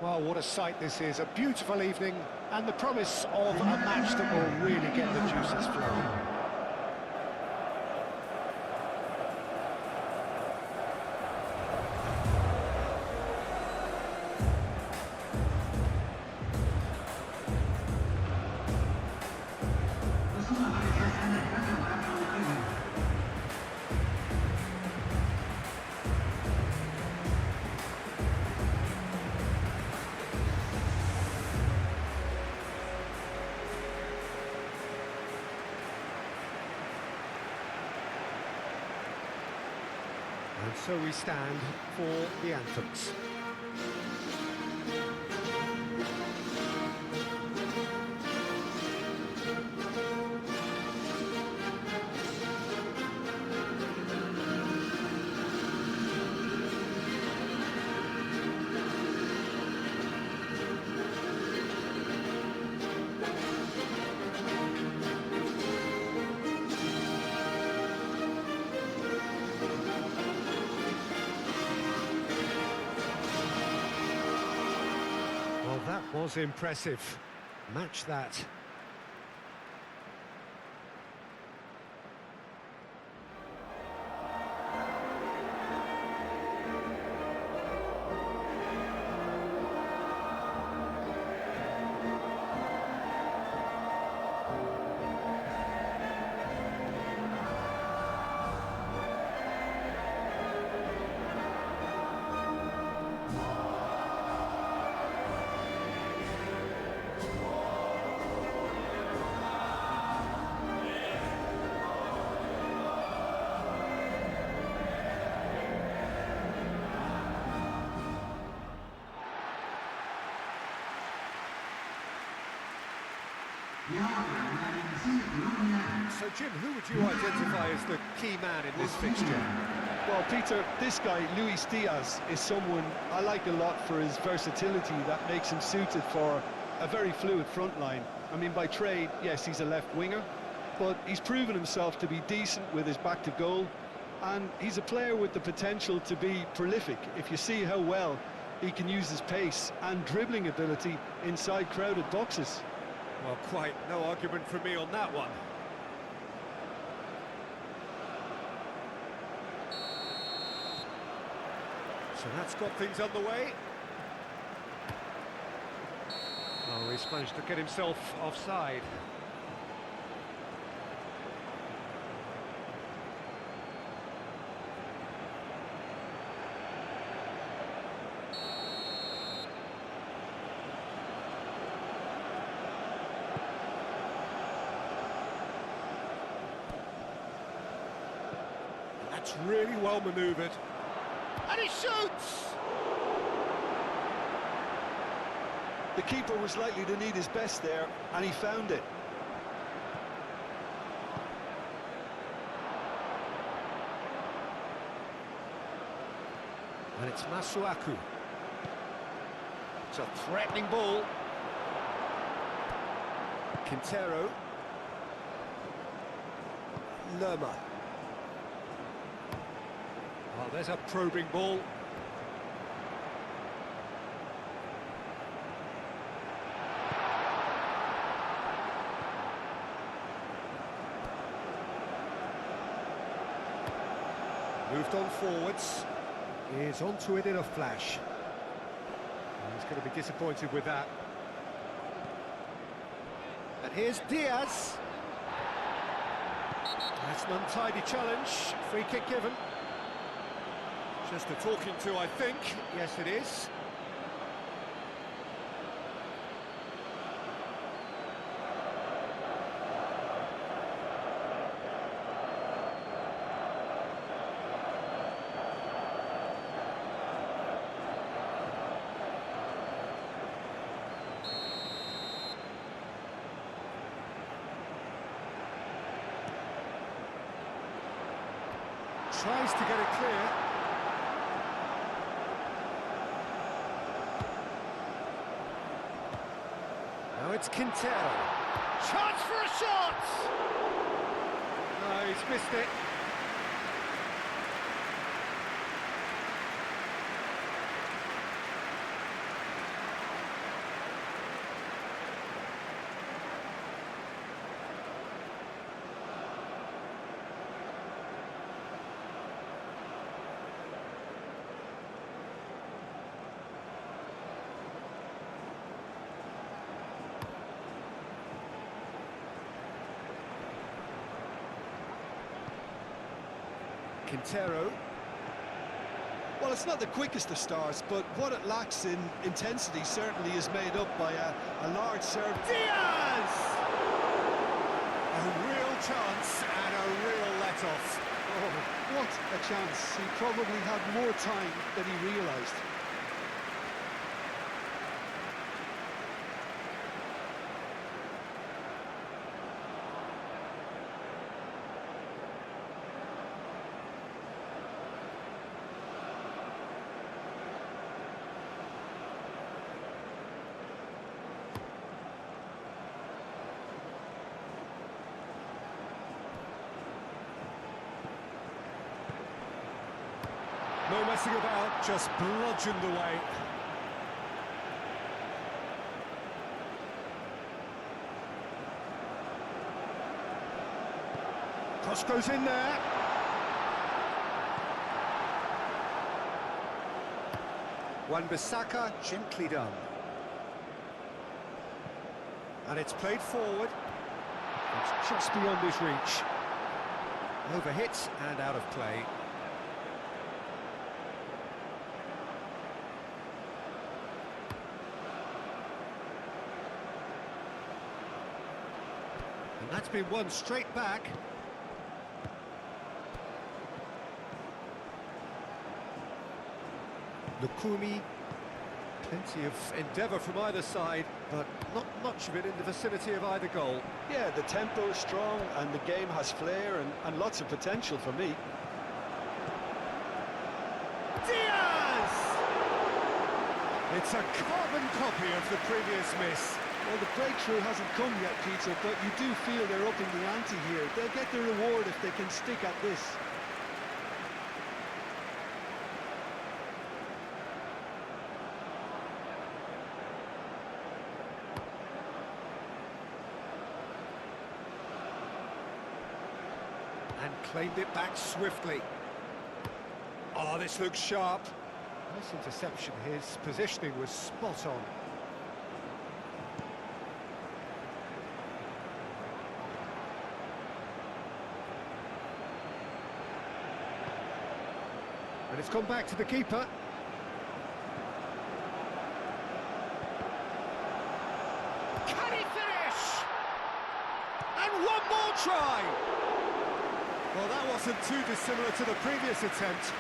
Well, what a sight this is. A beautiful evening and the promise of a match that will really get the juices flowing. And so we stand for the anthems. That was impressive. Match that. So, Jim, who would you identify as the key man in this fixture? Well, Peter, this guy, Luis Diaz, is someone I like a lot for his versatility that makes him suited for a very fluid front line. I mean, by trade, yes, he's a left winger, but he's proven himself to be decent with his back to goal, and he's a player with the potential to be prolific if you see how well he can use his pace and dribbling ability inside crowded boxes. Well, quite no argument from me on that one. So that's got things underway. Oh, he's managed to get himself offside. That's really well manoeuvred. And he shoots! The keeper was likely to need his best there, and he found it. And it's Masuaku. It's a threatening ball. Quintero. Lerma. Oh, there's a probing ball. Moved on forwards. He's onto it in a flash. He's going to be disappointed with that. And here's Diaz. That's an untidy challenge. Free kick given. Just a talking to, I think. Yes, it is. Tries to get it clear. Now it's Quintero. Chance for a shot! No, he's missed it. Quintero. Well, it's not the quickest of starts, but what it lacks in intensity certainly is made up by a large serve. Diaz! A real chance and a real let-off. Oh, what a chance. He probably had more time than he realised. No messing about, just bludgeoned away. Cross goes in there. Wan-Bissaka, gently done. And it's played forward. It's just beyond his reach. Overhit and out of play. And that's been won straight back. Lukumi, plenty of endeavour from either side, but not much of it in the vicinity of either goal. Yeah, the tempo is strong and the game has flair and lots of potential for me. Diaz! It's a carbon copy of the previous miss. Well, the breakthrough hasn't come yet, Peter, but you do feel they're upping the ante here. They'll get the reward if they can stick at this. And claimed it back swiftly. Oh, this looks sharp. Nice interception. His positioning was spot on. And it's gone back to the keeper. Can he finish? And one more try! Well, that wasn't too dissimilar to the previous attempt.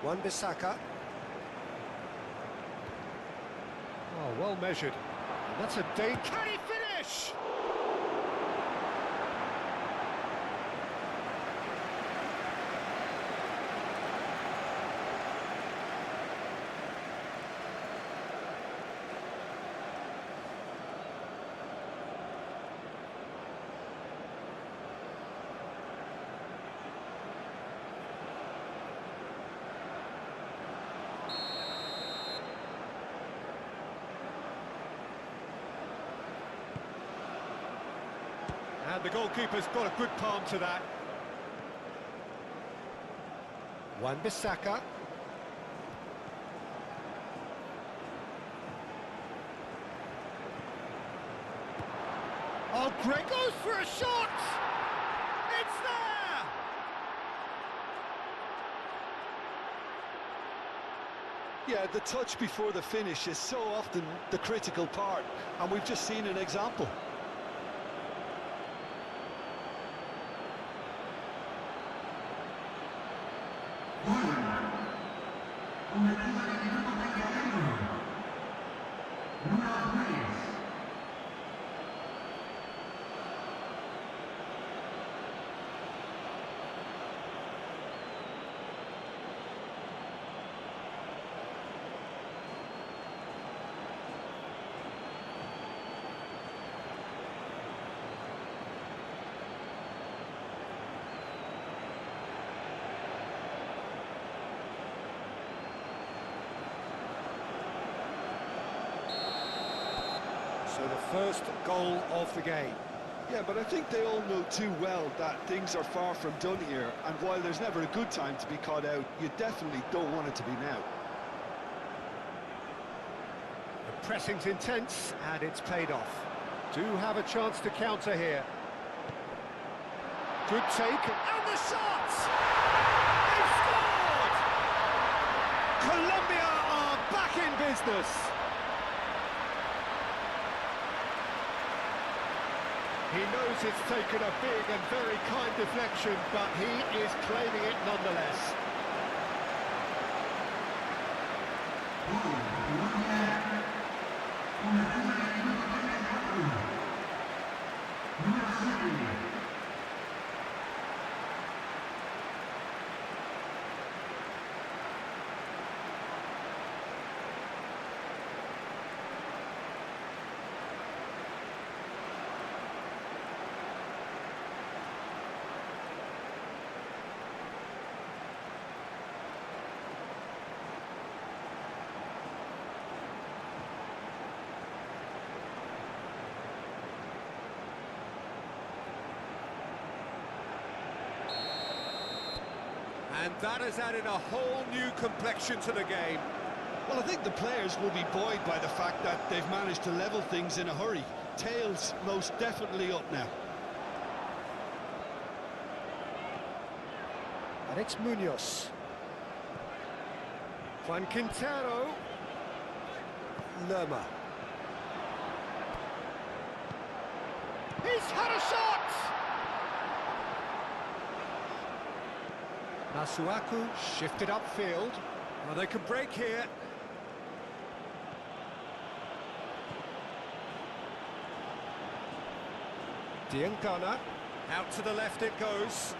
Wan-Bissaka. Oh, well measured. And that's a Can he finish? And the goalkeeper's got a good palm to that. Wan-Bissaka. Oh, Greg goes for a shot! It's there! Yeah, the touch before the finish is so often the critical part, and we've just seen an example. first goal of the game. Yeah, but I think they all know too well that things are far from done here, and while there's never a good time to be caught out, you definitely don't want it to be now. The pressing's intense, and it's paid off. Do have a chance to counter here. Good take, and the shot! They've scored! Colombia are back in business. He knows it's taken a big and very kind deflection, but he is claiming it nonetheless. And that has added a whole new complexion to the game. Well, I think the players will be buoyed by the fact that they've managed to level things in a hurry. Tails most definitely up now. And it's Munoz. Juan Quintero. Lerma. He's had a shot! Masuaku shifted upfield. Well, they can break here. Diangana. Out to the left it goes.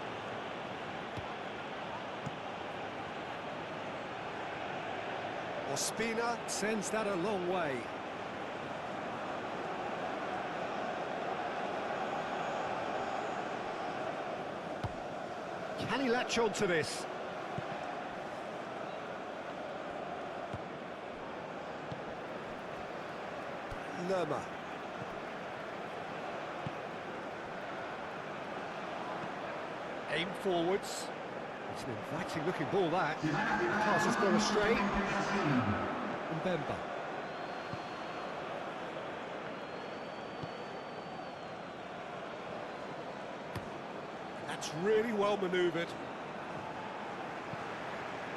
Ospina sends that a long way. Can he latch on to this? Lerma. Aim forwards. It's an inviting looking ball that. Pass has gone astray. Mbemba. That's really well manoeuvred.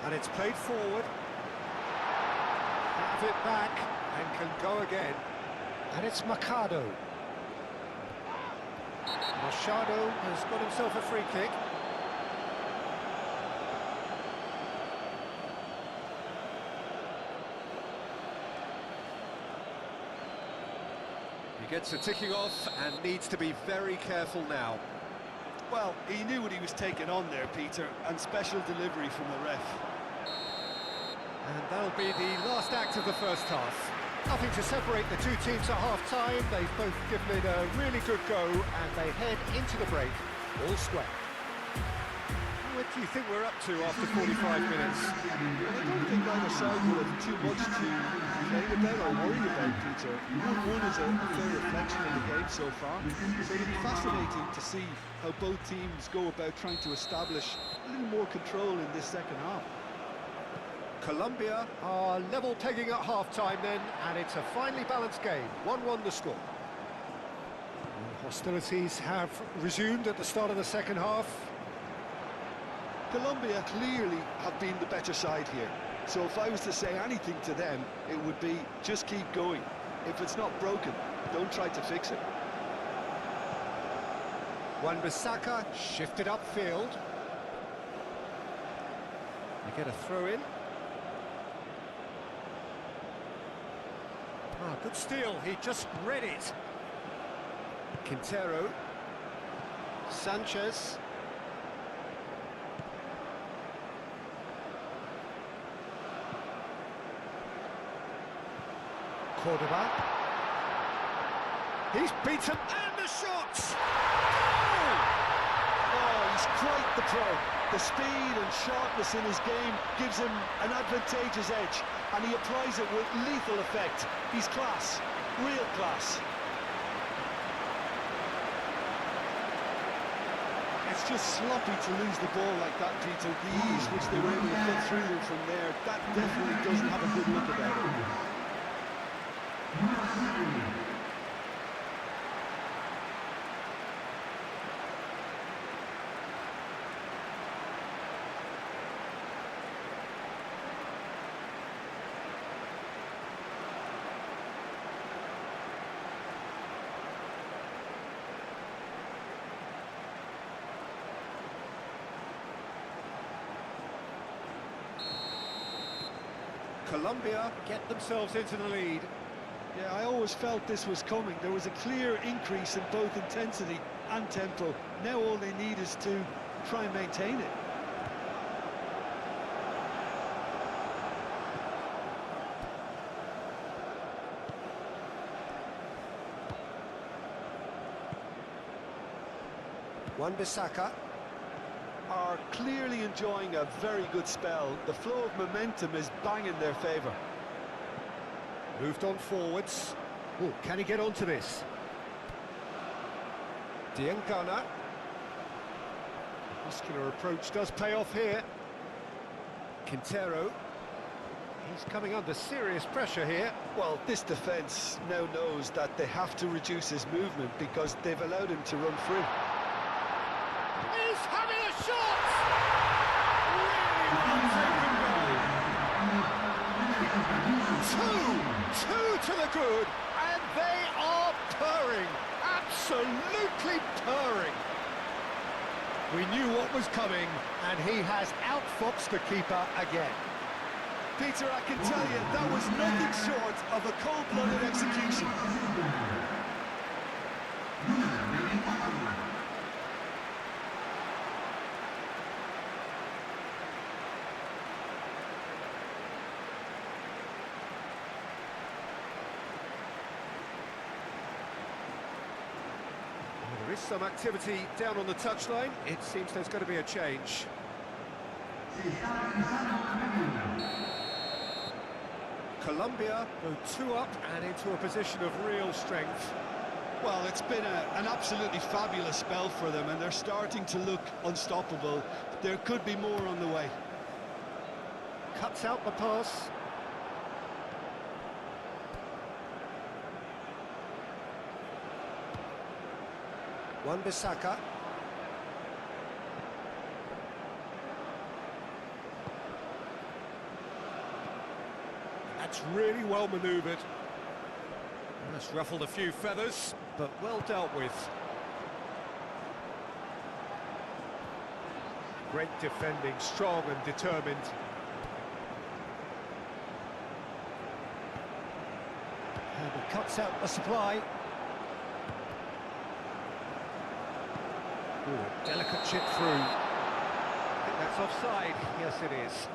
And it's played forward. Have it back and can go again. And it's Mercado. Machado has got himself a free kick. He gets a ticking off and needs to be very careful now. Well, he knew what he was taking on there, Peter, and special delivery from the ref. And that'll be the last act of the first half. Nothing to separate the two teams at half-time. They've both given it a really good go, and they head into the break all square. What do you think we're up to after 45 minutes? Well, I don't think either side will have too much to complain about or worry about, Peter. 1-1 is a fair reflection of the game so far, so it'll be fascinating to see how both teams go about trying to establish a little more control in this second half. Colombia are level pegging at half-time then, and it's a finely balanced game. 1-1 the score. And hostilities have resumed at the start of the second half. Colombia clearly have been the better side here, so if I was to say anything to them, it would be just keep going. If it's not broken, don't try to fix it. Wan-Bissaka shifted upfield. They get a throw in. Ah, good steal, he just read it. Quintero. Sanchez. Cordoba. He's beaten, and the shot! Goal! Oh, he's quite the pro. The speed and sharpness in his game gives him an advantageous edge, and he applies it with lethal effect. He's class, real class. it's just sloppy to lose the ball like that, Peter. The ease which they were able to put through them from there, that definitely doesn't have a good look about it. Colombia get themselves into the lead. Yeah, I always felt this was coming. There was a clear increase in both intensity and tempo. Now all they need is to try and maintain it. Wan-Bissaka are clearly enjoying a very good spell. The flow of momentum is bang in their favour. moved on forwards. Oh, can he get onto this? Diangana. Muscular approach does pay off here. Quintero. He's coming under serious pressure here. Well, this defence now knows that they have to reduce his movement because they've allowed him to run free. He's having a shot! Really well taken goal. Two to the good, and they are purring. Absolutely purring. We knew what was coming, and he has outfoxed the keeper again. Peter, I can tell you, that was nothing short of a cold-blooded execution. There is some activity down on the touchline. It seems there's going to be a change. Colombia go 2 up and into a position of real strength. Well, it's been an absolutely fabulous spell for them, and they're starting to look unstoppable. There could be more on the way. Cuts out the pass. Wan-Bissaka. That's really well manoeuvred. That's ruffled a few feathers, but well dealt with. Great defending, strong and determined. And he cuts out the supply. Ooh, a delicate chip through. I think that's offside. Yes, it is.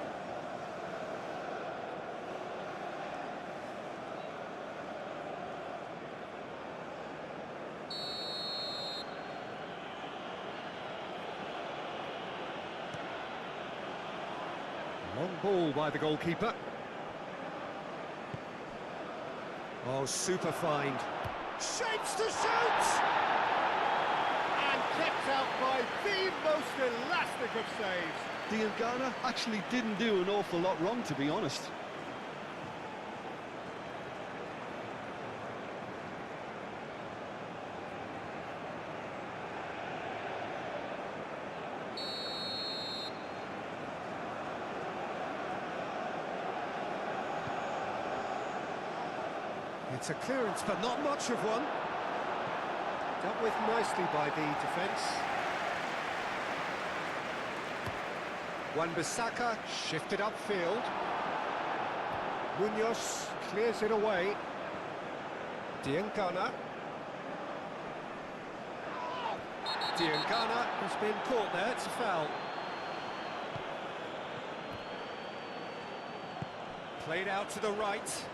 Long ball by the goalkeeper. Oh, super find. Shapes to shoot! And kept out by the most elastic of saves. Diangana actually didn't do an awful lot wrong, to be honest. It's a clearance, but not much of one. Dealt with nicely by the defence. Wan-Bissaka shifted upfield. Munoz clears it away. Diangana. Diangana has been caught there, it's a foul. Played out to the right.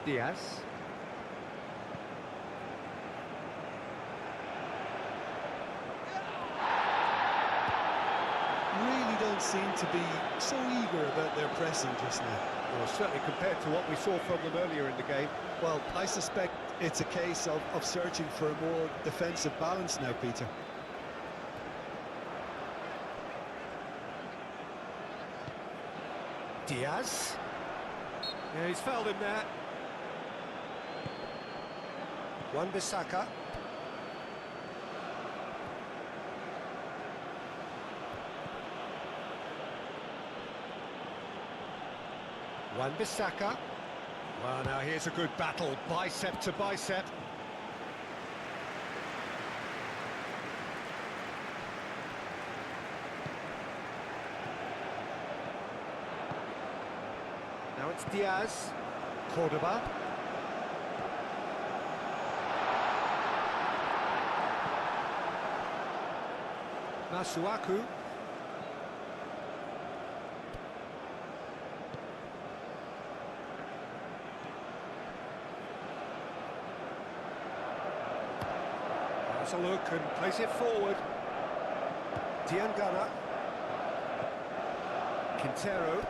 Diaz. Really don't didn't seem to be so eager about their pressing just now. Well, certainly compared to what we saw from them earlier in the game. Well, I suspect it's a case of searching for a more defensive balance now, Peter. Diaz. Yeah, he's fouled him there. Wan-Bissaka. Wan-Bissaka. Well, now here's a good battle, bicep to bicep. Now it's Diaz. Cordoba. Masuaku. Has a look and plays it forward. Diangana. Quintero.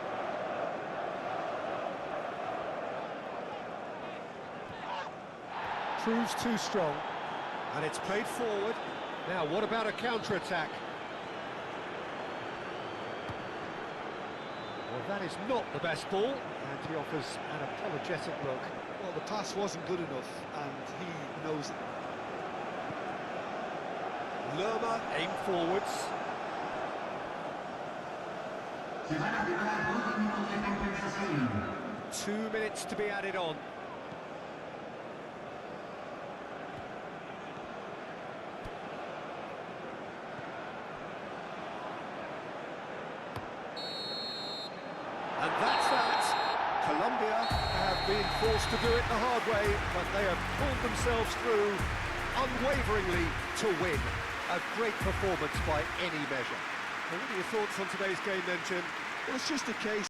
Proves too strong. And it's played forward. Now, what about a counter-attack? Well, that is not the best ball. And he offers an apologetic look. Well, the pass wasn't good enough, and he knows it. Lerma aim forwards. Two minutes to be added on. And that's that. Colombia have been forced to do it the hard way, but they have pulled themselves through unwaveringly to win. A great performance by any measure. What are your thoughts on today's game then, Jim? Well, it's just a case